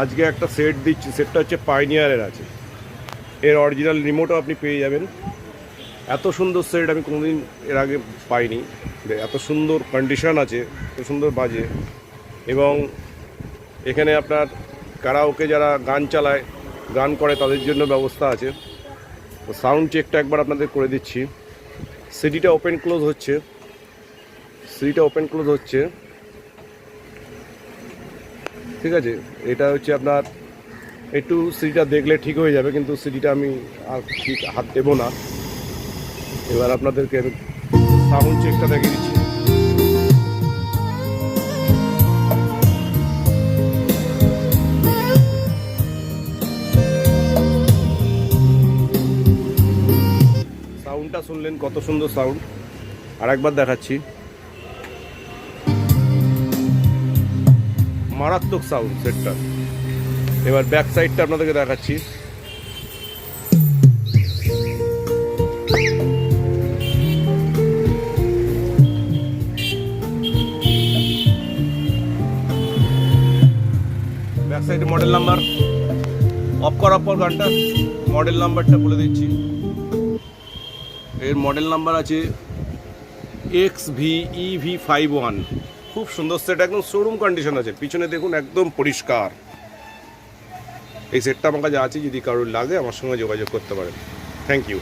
আজকে একটা সেট দিচ্ছি, সেটটা হচ্ছে পাইনিয়ারের আছে, এর অরিজিনাল রিমোটও আপনি পেয়ে যাবেন। এত সুন্দর সেট আমি কোনোদিন এর আগে পাইনি, এত সুন্দর কন্ডিশন আছে, এত সুন্দর বাজে। এবং এখানে আপনার কারাওকে যারা গান চালায়, গান করে, তাদের জন্য ব্যবস্থা আছে। তো সাউন্ড চেকটা একবার আপনাদের করে দিচ্ছি। সিডিটা ওপেন ক্লোজ হচ্ছে, সিডিটা ওপেন ক্লোজ হচ্ছে, ঠিক আছে। এটা হচ্ছে আপনার একটু সিডিটা দেখলে ঠিক হয়ে যাবে, কিন্তু সিডিটা আমি আর ঠিক হাত দেবো না। এবার আপনাদেরকে আমি সাউন্ড চেকটা দেখিয়ে দিচ্ছি। সাউন্ডটা শুনলেন, কত সুন্দর সাউন্ড। আর একবার দেখাচ্ছি, মারাত্মক সাউন্ড সেটটা। এবার ব্যাক সাইডটা আপনাদেরকে দেখাচ্ছি। ব্যাক সাইডে মডেল নাম্বার, অফ করার পর গানটা মডেল নাম্বারটা বলে দিচ্ছি। এর মডেল নাম্বার আছে XVEV51। খুব সুন্দর সেট, একদম শোরুম কন্ডিশন আছে। পিছনে দেখুন একদম পরিষ্কার। এই সেটটা আমার কাছে আছে, যদি কারোর লাগে আমার সঙ্গে যোগাযোগ করতে পারেন। Thank you.